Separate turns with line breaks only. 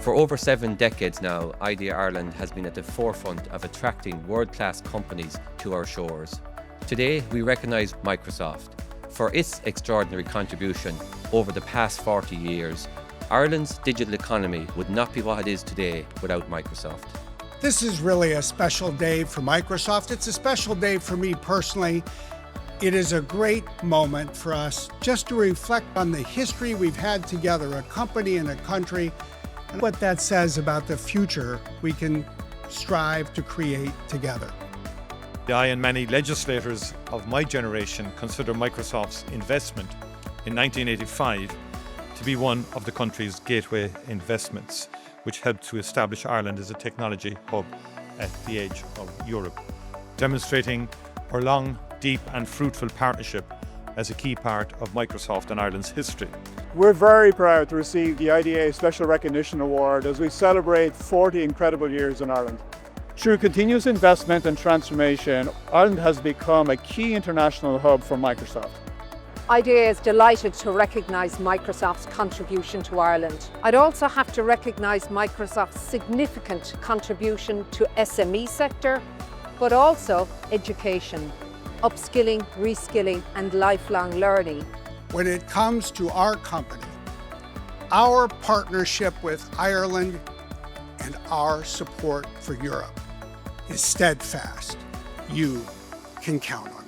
For over 7 decades now, IDEA Ireland has been at the forefront of attracting world-class companies to our shores. Today, we recognise Microsoft for its extraordinary contribution over the past 40 years. Ireland's digital economy would not be what it is today without Microsoft.
This is really a special day for Microsoft. It's a special day for me personally. It is a great moment for us just to reflect on the history we've had together, a company and a country, and what that says about the future we can strive to create together.
I and many legislators of my generation consider Microsoft's investment in 1985 to be one of the country's gateway investments, which helped to establish Ireland as a technology hub at the edge of Europe, demonstrating our long, deep and fruitful partnership as a key part of Microsoft and Ireland's history.
We're very proud to receive the IDA Special Recognition Award as we celebrate 40 incredible years in Ireland. Through continuous investment and transformation, Ireland has become a key international hub for Microsoft.
IDA is delighted to recognise Microsoft's contribution to Ireland. I'd also have to recognise Microsoft's significant contribution to SME sector, but also education, upskilling, reskilling and lifelong learning.
When it comes to our company, our partnership with Ireland and our support for Europe is steadfast. You can count on it.